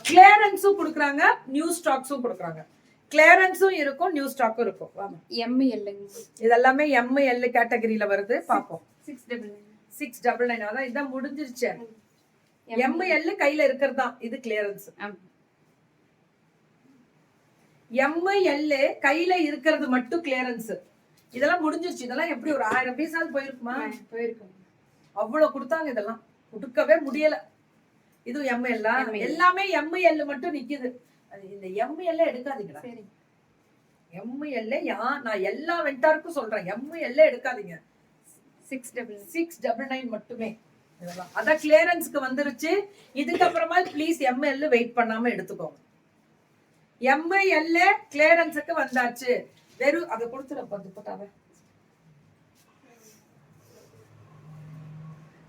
கிளியரன்ஸும் கொடுக்குறாங்க, நியூ ஸ்டாக்ஸும் கொடுக்குறாங்க. கிளியரன்ஸும் இருக்கும், நியூ ஸ்டாக்கும் இருக்கும். ML இதெல்லாமே ML கேட்டகரியில வருது. பார்ப்போம். 699 அதான் இதான் முடிஞ்சிருச்சு. ML கையில இருக்கிறது தான் இது கிளியரன்ஸ். ML கையில இருக்கிறது மட்டும் கிளியரன்ஸ். இதெல்லாம் முடிஞ்சிருச்சு. இதெல்லாம் எப்படி ஒரு 1000 பீஸாவது போயிருக்குமா? போயிருக்கும். அவ்வளவு கொடுத்தாங்க. இதெல்லாம் கொடுக்கவே முடியல. இது ML எல்லாமே ML மட்டும் நிக்குது. இந்த ML எடுக்காதீங்க. ML நான் எல்லா வெண்டாருக்கும் சொல்றேன், ML எடுக்காதீங்க. 699 மட்டுமே. இதெல்லாம் அத கிளியரன்ஸ்க்கு வந்துருச்சு. இதுக்கு அப்புறமா ப்ளீஸ் ML வெயிட் பண்ணாம எடுத்துக்கோங்க. ML கிளியரன்ஸ்க்கு வந்தாச்சு. வெறும் அத கொடுத்துற பத்துட்டாவே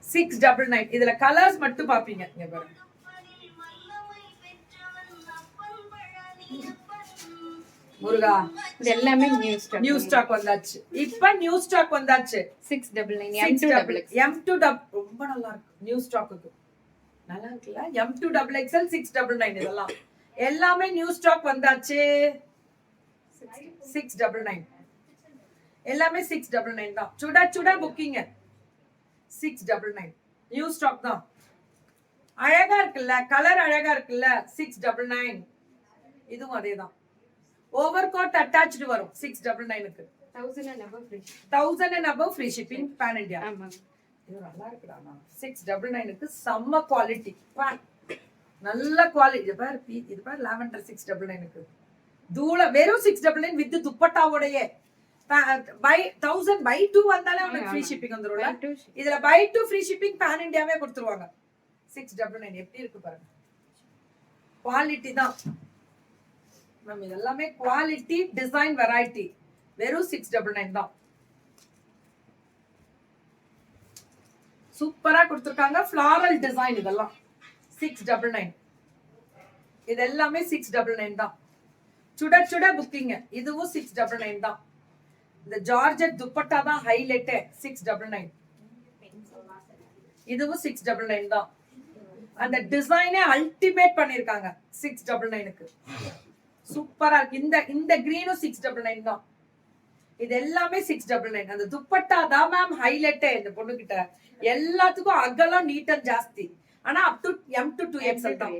699. இதுல கலர்ஸ் மட்டும் பாப்பீங்க. இங்க பாருங்க. முருகா இது எல்லாமே நியூ ஸ்டாக் வந்தாச்சு. இப்ப நியூ ஸ்டாக் வந்தாச்சு. 699 M2 ரொம்ப நல்லா இருக்கு. நியூ ஸ்டாக்குக்கு நல்லா இருக்குல்ல. M2 XXL 699 இதெல்லாம் எல்லாமே நியூ ஸ்டாக் வந்தாச்சு. 699 எல்லாமே 699 தான். சுட சுட புக்கிங் 699 நியூ ஸ்டாக் தான். அழகா இருக்குல்ல, கலர் அழகா இருக்குல்ல. 699 இதுவும் அதேதான். ஓவர் கோட் அட்டாச்டு வரும் 699க்கு. 1000 and above free shipping pan India. இது நல்லா இருக்குடா. 699க்கு செம்ம குவாலிட்டி. நல்ல குவாலிட்டி. இது பாரு லாவெண்டர் 699க்கு தூள வெறும் 699 வித் துப்பட்டாவோடயே. பை 1000 பை 2 வந்தாலே உங்களுக்கு ஃப்ரீ ஷிப்பிங் வந்துரும்ல. இதுல பை 2 ஃப்ரீ ஷிப்பிங் pan Indiaவே கொடுத்துருவாங்க. 699 எப்படி இருக்கு பாருங்க. குவாலிட்டி தான். நம்ம இதெல்லாமே குவாலிட்டி, டிசைன், வெரைட்டி. வெறும் 699 தான். சூப்பரா கொடுத்திருக்காங்க. ஃப்ளாரல் டிசைன் இதெல்லாம் 699. இது எல்லாமே 699 தான். சுட சுட புக்கிங். இதுவும் 699 தான். இந்த ஜார்ஜெட் துப்பட்டா தான் ஹைலைட். 699 இதுவும் 699 தான். அந்த டிசைனே அல்டிமேட் பண்ணிருக்காங்க 699க்கு. சூப்பரா இருக்கு. இந்த கிரீனும் 699 தான். இது எல்லாமே 699. அந்த துப்பட்டா தான் மேம் ஹைலைட்டே இந்த பொண்ணு கிட்ட. எல்லாத்துக்கும் அகலம் நீட்டம் ஜாஸ்தி. ஆனா அப் டு M2 2XL தான்.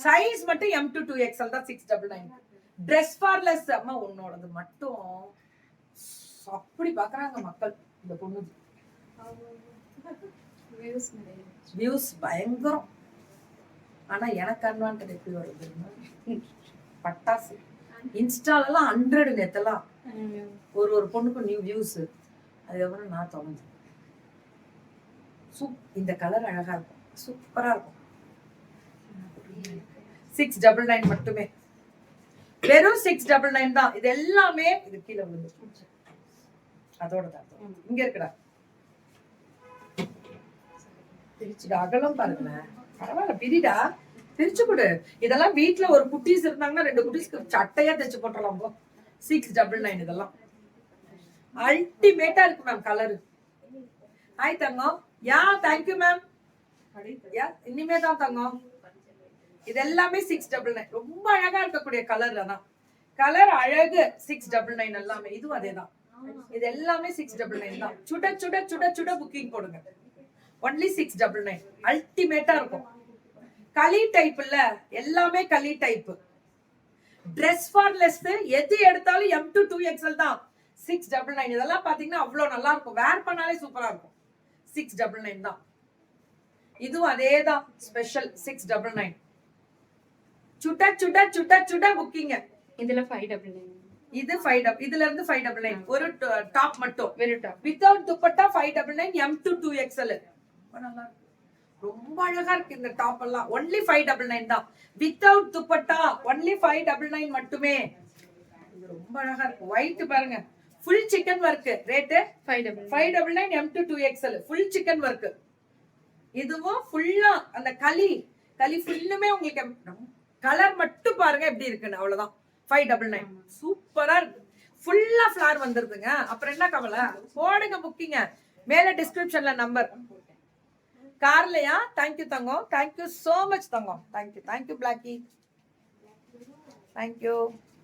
சைஸ் மட்டும் M2 2XL தான் 699. ட்ரெஸ் ஃபார்லெஸ் அம்மா உன்னோடது மட்டும் அப்படி பாக்குறாங்க மக்கள். இந்த பொண்ணு வியூஸ் பயங்கரம். ஆனா எனக்கு அட்வான்டேஜ் எப்படி வருது? பட்டாசு. இன்ஸ்டாலெல்லாம் 100 நேத்தெல்லாம் ஒரு பொண்ணுக்கும் நியூ வியூஸ். அதுக்கப்புறம் நான் தோணுது இந்த கலர் அழகா இருக்கும். சூப்பரா இருக்கும். 699 மட்டுமே. வெறும் 699 தான். இது எல்லாமே இது கீழே விழுந்து அதோட தான். இங்க இருக்குடா. திருச்சிடா அகலம் பாருங்களேன். பரவாயில்ல பிரிடா. பிரிச்சு கொடு. இதெல்லாம் வீட்டுல ஒரு குட்டீஸ் இருந்தாங்கன்னா 2 குட்டீஸ்க்கு சட்டையா தைச்சு போட்டுடலாம். 699 இதெல்லாம் அல்டிமேட்டா இருக்கு மேம். கலரு ஹாய் தங்கம். Yeah thank you ma'am. இனிமே தான் தங்கம். இது எல்லாமே 699. ரொம்ப அழகா இருக்கக்கூடிய கலர். அதான் கலர் அழகு. 699 எல்லாமே. இதுவும் அதேதான். இது எல்லாமே 699 தான். சுட சுட சுட சுட புக்கிங் போடுங்க. ஒன்லி 699 அல்டிமேட்டா இருக்கும். களி டைப் இல்ல, எல்லாமே களி டைப். ட்ரெஸ் ஃபார்லெஸ் எது எடுத்தாலும் M2 2XL தான். 699 இதெல்லாம் பாத்தீங்கன்னா அவ்வளவு நல்லா இருக்கும். வேர் பண்ணாலே சூப்பரா இருக்கும். 699 தான். இதுவும் அதேதான். ஸ்பெஷல் 699. சுட சுட சுட சுட புக்கிங். இதுல 599. இது 5 இதுல இருந்து 599. ஒரு டாப் மட்டும் வெறும் top without dupatta 599. M2 2XL நல்லா இருக்கு. ரொம்ப அழகா இருக்கு இந்த டாப் எல்லாம். ஒன்லி 599 தான். வித்அவுட் துப்பட்டா ஒன்லி 599 மட்டுமே. இது ரொம்ப அழகா இருக்கு. ஒயிட் பாருங்க. Full chicken work. Rate 599. M2 2XL full chicken work. இதுவும் ஃபுல்லா அந்த களி ஃபுல்லுமே உங்களுக்கு கலர் மட்டும் பாருங்க எப்படி இருக்குன்னு. அவ்வளவுதான். 599 சூப்பரா இருக்கு. ஃபுல்லா ஃபிளார் வந்துருதுங்க. அப்புறம் என்ன கவலை? போடுங்க புக்கிங்க. மேல டிஸ்கிரிப்ஷன்ல நம்பர். கார்லையா? தேங்க்யூ தங்கம், தேங்க்யூ ஸோ மச் தங்கம், தேங்க்யூ பிளாக்கி, தேங்க்யூ.